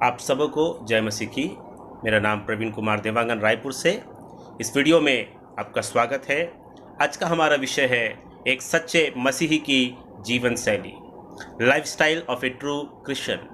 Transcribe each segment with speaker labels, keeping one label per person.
Speaker 1: आप सबको जय मसीह की। मेरा नाम प्रवीण कुमार देवांगन रायपुर से। इस वीडियो में आपका स्वागत है। आज का हमारा विषय है एक सच्चे मसीही की जीवन शैली, lifestyle of A true Christian.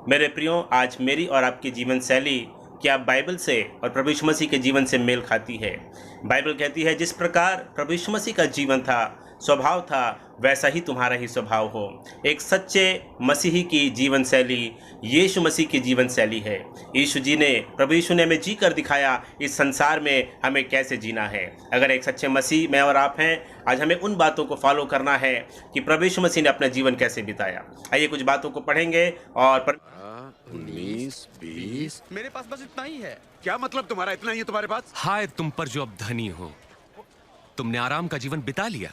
Speaker 1: मेरे प्रियो, आज मेरी और आपकी जीवन शैली क्या बाइबल से और प्रभु यीशु मसीह के जीवन से मेल खाती है? बाइबल कहती है जिस प्रकार प्रभु यीशु मसीह का जीवन था, स्वभाव था, वैसा ही तुम्हारा ही स्वभाव हो। एक सच्चे मसीही की जीवन शैली यीशु मसीह की जीवन शैली है। यीशु जी ने, प्रभु यीशु ने हमें जी कर दिखाया इस संसार में हमें कैसे जीना है। अगर एक सच्चे मसीह मैं और आप हैं, आज हमें उन बातों को फॉलो करना है कि प्रभु यीशु मसीह ने अपना जीवन कैसे बिताया। आइए कुछ बातों को पढ़ेंगे और
Speaker 2: 19, 20।
Speaker 3: मेरे पास बस इतना ही है।
Speaker 2: क्या मतलब तुम्हारा इतना ही है तुम्हारे पास?
Speaker 4: हाय तुम पर जो अब धनी हो, तुमने आराम का जीवन बिता लिया।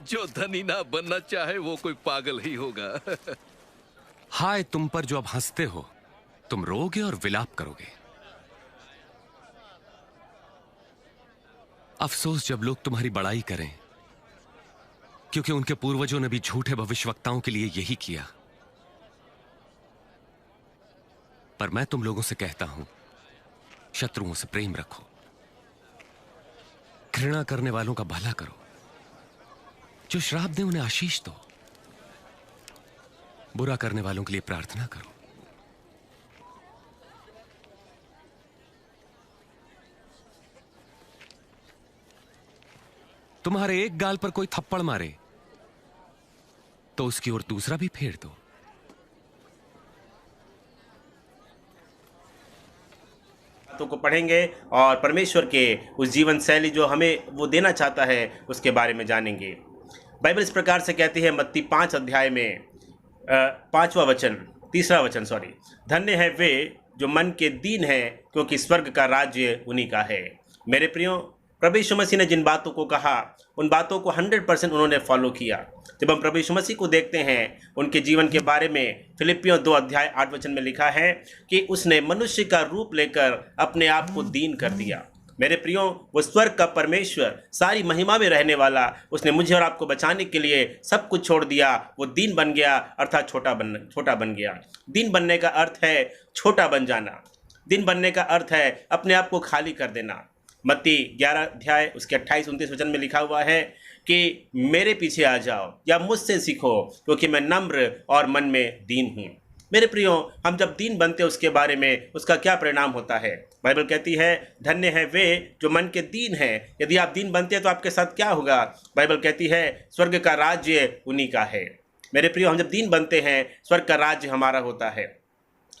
Speaker 3: जो धनी ना बनना चाहे वो कोई पागल ही होगा।
Speaker 4: हाय तुम पर जो अब हंसते हो, तुम रोगे और विलाप करोगे। अफसोस जब लोग तुम्हारी बड़ाई करें, क्योंकि उनके पूर्वजों ने भी झूठे भविष्यवक्ताओं के लिए यही किया। पर मैं तुम लोगों से कहता हूं, शत्रुओं से प्रेम रखो, घृणा करने वालों का भला करो, जो श्राप दे उन्हें आशीष दो, बुरा करने वालों के लिए प्रार्थना करो। तुम्हारे एक गाल पर कोई थप्पड़ मारे तो उसकी ओर दूसरा भी फेर दो।
Speaker 1: बातों को पढ़ेंगे और परमेश्वर के उस जीवन शैली जो हमें वो देना चाहता है उसके बारे में जानेंगे। बाइबल इस प्रकार से कहती है, मत्ती 5 अध्याय में 3 वचन, धन्य है वे जो मन के दीन हैं, क्योंकि स्वर्ग का राज्य उन्हीं का है। मेरे प्रियो, प्रभु यीशु मसीह ने जिन बातों को कहा उन बातों को 100% उन्होंने फॉलो किया। जब हम प्रभु यीशु मसीह को देखते हैं, उनके जीवन के बारे में फिलिपियों 2 अध्याय 8 वचन में लिखा है कि उसने मनुष्य का रूप लेकर अपने आप को दीन कर दिया। मेरे प्रियो, वो स्वर्ग का परमेश्वर, सारी महिमा में रहने वाला, उसने मुझे और आपको बचाने के लिए सब कुछ छोड़ दिया। वो दीन बन गया, अर्थात छोटा बन गया। दीन बनने का अर्थ है छोटा बन जाना। दीन बनने का अर्थ है अपने आप को खाली कर देना। मत्ती 11 अध्याय उसके 28-29 वचन में लिखा हुआ है कि मेरे पीछे आ जाओ या मुझसे सीखो, क्योंकि मैं नम्र और मन में दीन हूँ। मेरे प्रियो, हम जब दीन बनते हैं उसके बारे में उसका क्या परिणाम होता है? बाइबल कहती है धन्य है वे जो मन के दीन हैं। यदि आप दीन बनते हैं तो आपके साथ क्या होगा? बाइबल कहती है स्वर्ग का राज्य उन्हीं का है। मेरे प्रियो, हम जब दीन बनते हैं स्वर्ग का राज्य हमारा होता है।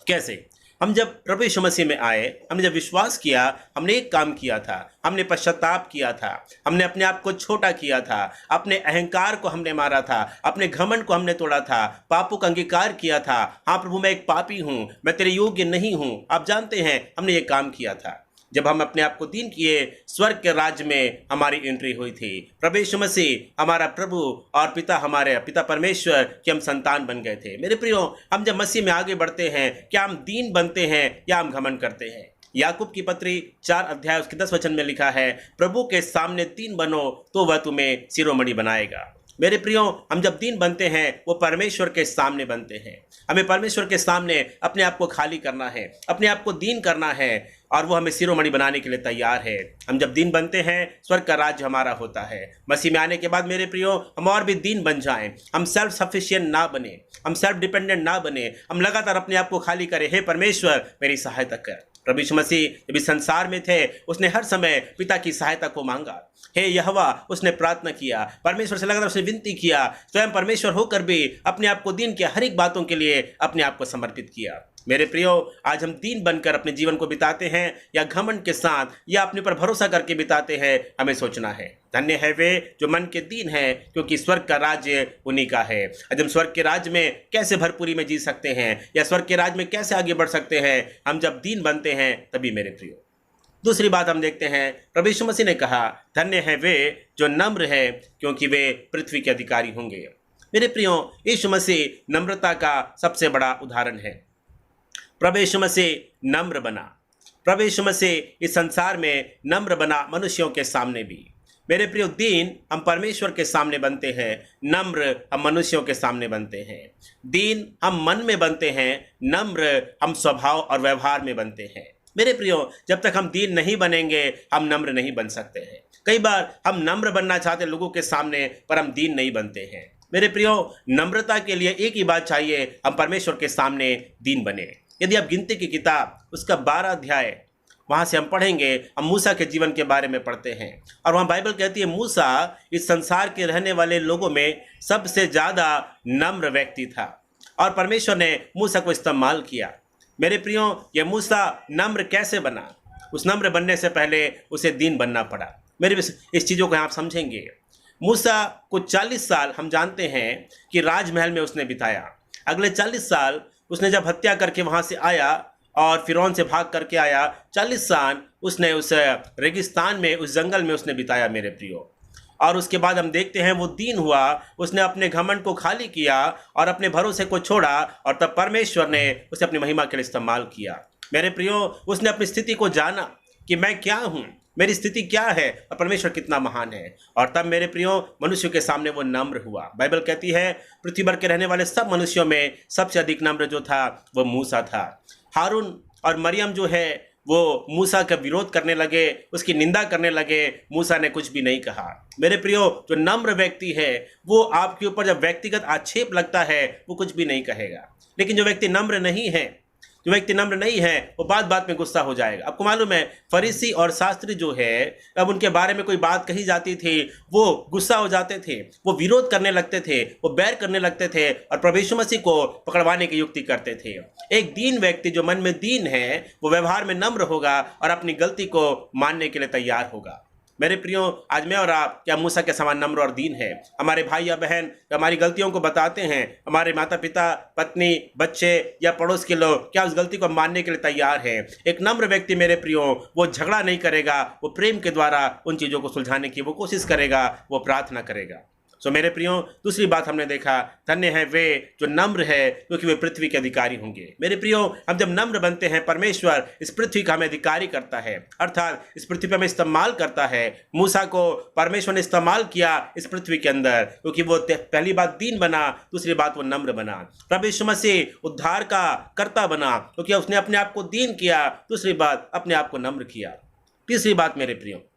Speaker 1: कैसे? हम जब प्रभु यीशु मसीह में आए, हमने जब विश्वास किया, हमने एक काम किया था, हमने पश्चाताप किया था, हमने अपने आप को छोटा किया था, अपने अहंकार को हमने मारा था, अपने घमंड को हमने तोड़ा था, पापों का अंगीकार किया था। हाँ प्रभु, मैं एक पापी हूँ, मैं तेरे योग्य नहीं हूँ। आप जानते हैं हमने ये काम किया था। जब हम अपने आप को दीन किए, स्वर्ग के राज्य में हमारी एंट्री हुई थी। प्रभु यीशु मसीह हमारा प्रभु और पिता, हमारे पिता परमेश्वर के हम संतान बन गए थे। मेरे प्रियो, हम जब मसीह में आगे बढ़ते हैं, क्या हम दीन बनते हैं या हम घमंड करते हैं? याकूब की पत्री 4 अध्याय उसके 10 वचन में लिखा है, प्रभु के सामने दीन बनो तो वह तुम्हें शिरोमणि बनाएगा। मेरे प्रियो, हम जब दीन बनते हैं वो परमेश्वर के सामने बनते हैं। हमें परमेश्वर के सामने अपने आप को खाली करना है, अपने आप को दीन करना है, और वो हमें शिरोमणि बनाने के लिए तैयार है। हम जब दीन बनते हैं स्वर्ग का राज्य हमारा होता है। मसीह में आने के बाद मेरे प्रियो, हम और भी दीन बन जाएं। हम सेल्फ सफिशिएंट ना बने, हम सेल्फ डिपेंडेंट ना बने। हम लगातार अपने आप को खाली करें, हे परमेश्वर मेरी सहायता कर। प्रभु यीशु मसीह जब इस संसार में थे उसने हर समय पिता की सहायता को मांगा। हे यहोवा, उसने प्रार्थना किया, परमेश्वर से लगातार उसने विनती किया, स्वयं परमेश्वर होकर भी अपने आप को दीन किया, हर एक बातों के लिए अपने आप को समर्पित किया। मेरे प्रियो, आज हम दीन बनकर अपने जीवन को बिताते हैं या घमंड के साथ या अपने पर भरोसा करके बिताते हैं, हमें सोचना है। धन्य है वे जो मन के दीन हैं, क्योंकि स्वर्ग का राज्य उन्हीं का है। आज हम स्वर्ग के राज्य में कैसे भरपूरी में जी सकते हैं या स्वर्ग के राज्य में कैसे आगे बढ़ सकते हैं? हम जब दीन बनते हैं तभी मेरे प्रियो। दूसरी बात हम देखते हैं, प्रभु यीशु मसीह ने कहा धन्य है वे जो नम्र है, क्योंकि वे पृथ्वी के अधिकारी होंगे। मेरे प्रियो, यीशु मसीह नम्रता का सबसे बड़ा उदाहरण है। प्रभु यीशु मसीह नम्र बना। प्रभु यीशु मसीह इस संसार में नम्र बना, मनुष्यों के सामने भी। मेरे प्रियो, दीन हम परमेश्वर के सामने बनते हैं, नम्र हम मनुष्यों के सामने बनते हैं। दीन हम मन में बनते हैं, नम्र हम स्वभाव और व्यवहार में बनते हैं। मेरे प्रियो, जब तक हम दीन नहीं बनेंगे हम नम्र नहीं बन सकते हैं। कई बार हम नम्र बनना चाहते हैं लोगों के सामने, पर हम दीन नहीं बनते हैं। मेरे प्रियो, नम्रता के लिए एक ही बात चाहिए, हम परमेश्वर के सामने दीन बने। यदि आप गिनती की किताब उसका 12 अध्याय वहाँ से हम पढ़ेंगे, हम मूसा के जीवन के बारे में पढ़ते हैं और वहाँ बाइबल कहती है मूसा इस संसार के रहने वाले लोगों में सबसे ज़्यादा नम्र व्यक्ति था और परमेश्वर ने मूसा को इस्तेमाल किया। मेरे प्रियो, ये मूसा नम्र कैसे बना? उस नम्र बनने से पहले उसे दीन बनना पड़ा। मेरे इस चीज़ों को आप समझेंगे। मूसा को 40 साल हम जानते हैं कि राजमहल में उसने बिताया। अगले 40 साल उसने जब हत्या करके वहाँ से आया और फिरौन से भाग करके आया, 40 साल उसने उस रेगिस्तान में, उस जंगल में उसने बिताया मेरे प्रियो। और उसके बाद हम देखते हैं वो दीन हुआ, उसने अपने घमंड को खाली किया और अपने भरोसे को छोड़ा और तब परमेश्वर ने उसे अपनी महिमा के लिए इस्तेमाल किया। मेरे प्रियो, उसने अपनी स्थिति को जाना कि मैं क्या हूँ, मेरी स्थिति क्या है और परमेश्वर कितना महान है। और तब मेरे प्रियो, मनुष्य के सामने वो नम्र हुआ। बाइबल कहती है पृथ्वी पर के रहने वाले सब मनुष्यों में सबसे अधिक नम्र जो था वो मूसा था। हारून और मरियम जो है वो मूसा का विरोध करने लगे, उसकी निंदा करने लगे, मूसा ने कुछ भी नहीं कहा। मेरे प्रियो, जो नम्र व्यक्ति है वो आपके ऊपर जब व्यक्तिगत आक्षेप लगता है वो कुछ भी नहीं कहेगा, लेकिन जो व्यक्ति नम्र नहीं है, जो व्यक्ति नम्र नहीं है वो बात बात में गुस्सा हो जाएगा। आपको मालूम है फरीसी और शास्त्री जो है, अब उनके बारे में कोई बात कही जाती थी वो गुस्सा हो जाते थे, वो विरोध करने लगते थे, वो बैर करने लगते थे और प्रभु यीशु मसीह को पकड़वाने की युक्ति करते थे। एक दीन व्यक्ति जो मन में दीन है वो व्यवहार में नम्र होगा और अपनी गलती को मानने के लिए तैयार होगा। मेरे प्रियो, आज मैं और आप क्या मूसा के समान नम्र और दीन है? हमारे भाई या बहन हमारी गलतियों को बताते हैं, हमारे माता पिता, पत्नी, बच्चे या पड़ोस के लोग क्या उस गलती को मानने के लिए तैयार हैं? एक नम्र व्यक्ति मेरे प्रियो, वो झगड़ा नहीं करेगा, वो प्रेम के द्वारा उन चीज़ों को सुलझाने की वो कोशिश करेगा, वो प्रार्थना करेगा। सो मेरे प्रियो, दूसरी बात हमने देखा, धन्य है वे जो नम्र है क्योंकि वे पृथ्वी के अधिकारी होंगे। मेरे प्रियो, हम जब नम्र बनते हैं परमेश्वर इस पृथ्वी का हमें अधिकारी करता है, अर्थात इस पृथ्वी पर हमें इस्तेमाल करता है। मूसा को परमेश्वर ने इस्तेमाल किया इस पृथ्वी के अंदर क्योंकि वो पहली बात दीन बना, दूसरी बात वो नम्र बना। प्रभु यीशु मसीह उद्धार का कर्ता बना क्योंकि उसने अपने आप को दीन किया, दूसरी बात अपने आप को नम्र किया। तीसरी बात मेरे प्रियो,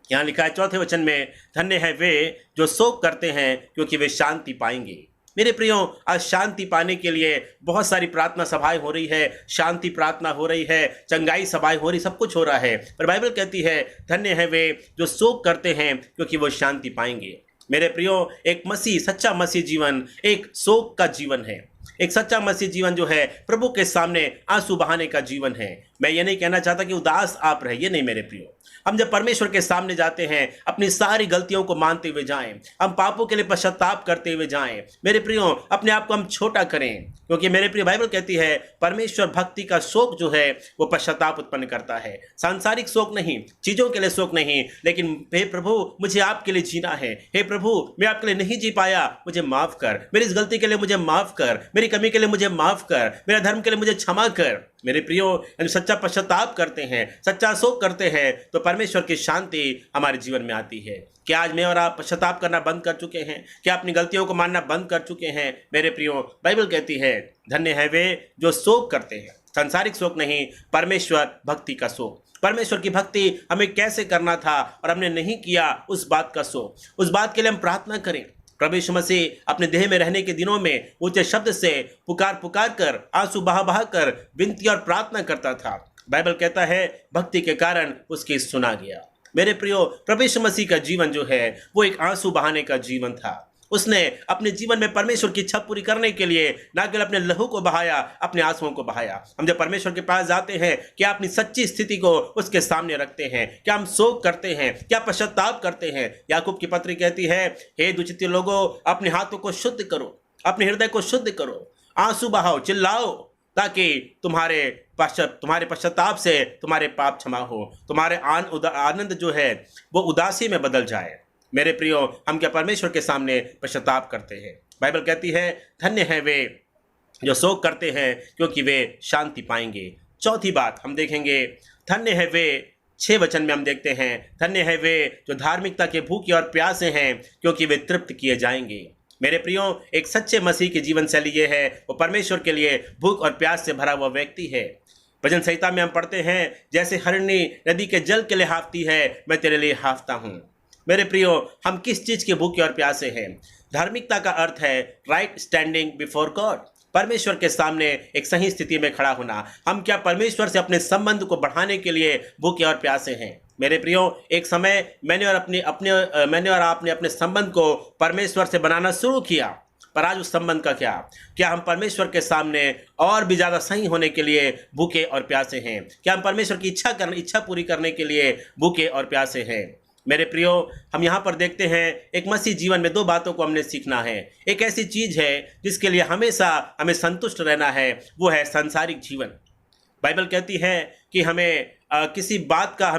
Speaker 1: यहाँ लिखा है 4वें वचन में, धन्य है वे जो शोक करते हैं क्योंकि वे शांति पाएंगे। मेरे प्रियो, आज शांति पाने के लिए बहुत सारी प्रार्थना सभाएं हो रही है, शांति प्रार्थना हो रही है, चंगाई सभाएं हो रही, सब कुछ हो रहा है, पर बाइबल कहती है धन्य है वे जो शोक करते हैं क्योंकि वो शांति पाएंगे। मेरे प्रियो, एक मसीह, सच्चा मसीह जीवन एक शोक का जीवन है। एक सच्चा मसीह जीवन जो है प्रभु के सामने आंसू बहाने का जीवन है। मैं ये नहीं कहना चाहता कि उदास आप रहे, ये नहीं मेरे प्रियो। हम जब परमेश्वर के सामने जाते हैं अपनी सारी गलतियों को मानते हुए जाएं, हम पापों के लिए पश्चाताप करते हुए जाएं। मेरे प्रियो, अपने आप को हम छोटा करें क्योंकि मेरे प्रिय बाइबल कहती है परमेश्वर भक्ति का शोक जो है वो पश्चाताप उत्पन्न करता है। सांसारिक शोक नहीं, चीज़ों के लिए शोक नहीं, लेकिन हे प्रभु मुझे आपके लिए जीना है, हे प्रभु मैं आपके लिए नहीं जी पाया, मुझे माफ़ कर, मेरी इस गलती के लिए मुझे माफ़ कर, मेरी कमी के लिए मुझे माफ़ कर, मेरे धर्म के लिए मुझे क्षमा कर। मेरे प्रियो, हम सच्चा पश्चाताप करते हैं, सच्चा शोक करते हैं तो परमेश्वर की शांति हमारे जीवन में आती है। क्या आज मैं और आप पश्चाताप करना बंद कर चुके हैं? क्या अपनी गलतियों को मानना बंद कर चुके हैं? मेरे प्रियो, बाइबल कहती है धन्य है वे जो शोक करते हैं, सांसारिक शोक नहीं, परमेश्वर भक्ति का शोक। परमेश्वर की भक्ति हमें कैसे करना था और हमने नहीं किया, उस बात का शोक, उस बात के लिए हम प्रार्थना करें। प्रभु यीशु मसीह अपने देह में रहने के दिनों में ऊंचे शब्द से पुकार पुकार कर, आंसू बहा बहा कर विनती और प्रार्थना करता था। बाइबल कहता है भक्ति के कारण उसकी सुना गया। मेरे प्रियो, प्रभु यीशु मसीह का जीवन जो है वो एक आंसू बहाने का जीवन था। उसने अपने जीवन में परमेश्वर की इच्छा पूरी करने के लिए ना केवल अपने लहू को बहाया, अपने आंसुओं को बहाया। हम जब परमेश्वर के पास जाते हैं, क्या अपनी सच्ची स्थिति को उसके सामने रखते हैं? क्या हम शोक करते हैं? क्या पश्चाताप करते हैं? याकूब की पत्री कहती है, हे दुचित्त लोगों, अपने हाथों को शुद्ध करो, अपने हृदय को शुद्ध करो, आंसू बहाओ, चिल्लाओ, ताकि तुम्हारे पश्चाताप से तुम्हारे पाप क्षमा हो, तुम्हारे आनंद जो है वो उदासी में बदल जाए। मेरे प्रियो, हम क्या परमेश्वर के सामने पश्चाताप करते हैं? बाइबल कहती है धन्य है वे जो शोक करते हैं क्योंकि वे शांति पाएंगे। चौथी बात हम देखेंगे, धन्य है वे 6 वचन में हम देखते हैं, धन्य है वे जो धार्मिकता के भूखे और प्यासे हैं, क्योंकि वे तृप्त किए जाएंगे। मेरे प्रियो, एक सच्चे मसीह की जीवन शैली ये है, वो परमेश्वर के लिए भूख और प्यास से भरा हुआ व्यक्ति है। भजन संहिता में हम पढ़ते हैं, जैसे हरणी नदी के जल के लिए हाफती है, मैं तेरे लिए हाफता हूँ। मेरे प्रियो, हम किस चीज़ के भूखे और प्यासे हैं? धार्मिकता का अर्थ है राइट स्टैंडिंग बिफोर गॉड, परमेश्वर के सामने एक सही स्थिति में खड़ा होना। हम क्या परमेश्वर से अपने संबंध को बढ़ाने के लिए भूखे और प्यासे हैं? मेरे प्रियो, एक समय मैंने और आपने अपने संबंध को परमेश्वर से बनाना शुरू किया, पर आज उस संबंध का क्या हम परमेश्वर के सामने और भी ज़्यादा सही होने के लिए भूखे और प्यासे हैं? क्या हम परमेश्वर की इच्छा पूरी करने के लिए भूखे और प्यासे हैं? मेरे प्रियो, हम यहाँ पर देखते हैं एक मसीह जीवन में 2 बातों को हमने सीखना है। एक ऐसी चीज़ है जिसके लिए हमेशा हमें संतुष्ट रहना है, वो है सांसारिक जीवन। बाइबल कहती है कि हमें किसी बात का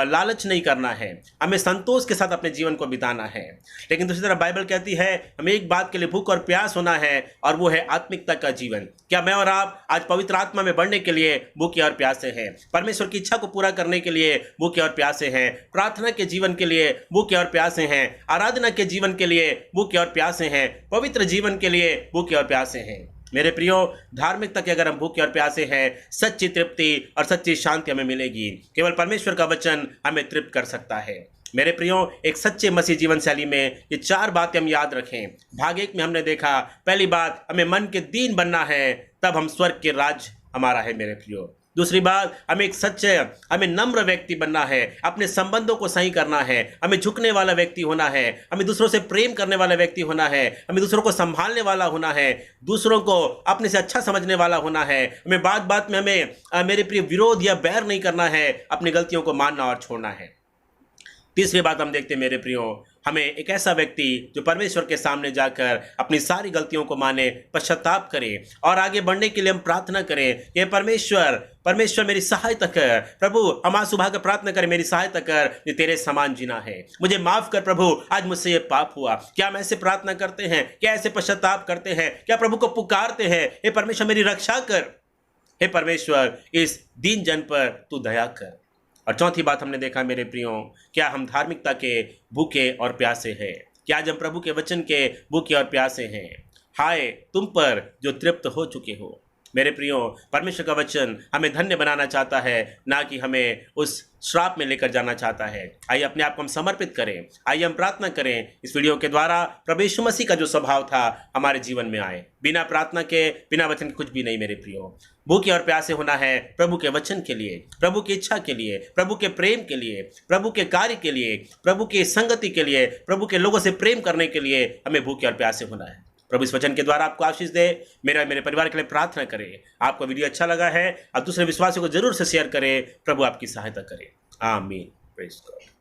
Speaker 1: लालच नहीं करना है, हमें संतोष के साथ अपने जीवन को बिताना है। लेकिन दूसरी तरफ बाइबल कहती है हमें एक बात के लिए भूख और प्यास होना है, और वो है आत्मिकता का जीवन। क्या मैं और आप आज पवित्र आत्मा में बढ़ने के लिए भूखे और प्यासे हैं? परमेश्वर की इच्छा को पूरा करने के लिए भूखे और प्यासे हैं? प्रार्थना के जीवन के लिए भूखे और प्यासे हैं? आराधना के जीवन के लिए भूखे और प्यासे हैं? पवित्र जीवन के लिए भूखे और प्यासे हैं? मेरे प्रियो, धार्मिकता के अगर हम भूखे और प्यासे हैं, सच्ची तृप्ति और सच्ची शांति हमें मिलेगी। केवल परमेश्वर का वचन हमें तृप्त कर सकता है। मेरे प्रियो, एक सच्चे मसीह जीवन शैली में ये 4 बातें हम याद रखें। भाग 1 में हमने देखा, पहली बात, हमें मन के दीन बनना है, तब हम स्वर्ग के राज हमारा है। मेरे प्रियो, दूसरी बात, हमें नम्र व्यक्ति बनना है, अपने संबंधों को सही करना है, हमें झुकने वाला व्यक्ति होना है, हमें दूसरों से प्रेम करने वाला व्यक्ति होना है, हमें दूसरों को संभालने वाला होना है, दूसरों को अपने से अच्छा समझने वाला होना है, हमें बात में मेरे प्रिय विरोध या बैर नहीं करना है, अपनी गलतियों को मानना और छोड़ना है। तीसरी बात हम देखते हैं मेरे प्रियो, हमें एक ऐसा व्यक्ति जो परमेश्वर के सामने जाकर अपनी सारी गलतियों को माने, पश्चाताप करे और आगे बढ़ने के लिए हम प्रार्थना करें कि परमेश्वर मेरी सहायता कर। प्रभु, हम आज सुबह कर प्रार्थना करें, मेरी सहायता कर, ये तेरे समान जीना है, मुझे माफ कर प्रभु, आज मुझसे ये पाप हुआ। क्या हम ऐसे प्रार्थना करते हैं? क्या ऐसे पश्चाताप करते हैं? क्या प्रभु को पुकारते हैं, हे परमेश्वर मेरी रक्षा कर, हे परमेश्वर इस दीन जन पर तू दया कर। और चौथी बात हमने देखा मेरे प्रियो, क्या हम धार्मिकता के भूखे और प्यासे हैं? क्या आज हम प्रभु के वचन के भूखे और प्यासे हैं? हाय तुम पर जो तृप्त हो चुके हो। मेरे प्रियो, परमेश्वर का वचन हमें धन्य बनाना चाहता है, ना कि हमें उस श्राप में लेकर जाना चाहता है। आइए अपने आप को हम समर्पित करें, आइए हम प्रार्थना करें, इस वीडियो के द्वारा प्रभु यीशु मसीह का जो स्वभाव था हमारे जीवन में आए। बिना प्रार्थना के, बिना वचन के कुछ भी नहीं मेरे प्रियो। भूखे और प्यासे होना है प्रभु के वचन के लिए, प्रभु की इच्छा के लिए, प्रभु के प्रेम के लिए, प्रभु के कार्य के लिए, प्रभु की संगति के लिए, प्रभु के लोगों से प्रेम करने के लिए हमें भूखे और प्यासे होना है। प्रभु इस वचन के द्वारा आपको आशीष दे। मेरे परिवार के लिए प्रार्थना करें। आपको वीडियो अच्छा लगा है, आप दूसरे विश्वासियों को जरूर से शेयर करें। प्रभु आपकी सहायता करे। आमीन। Praise God.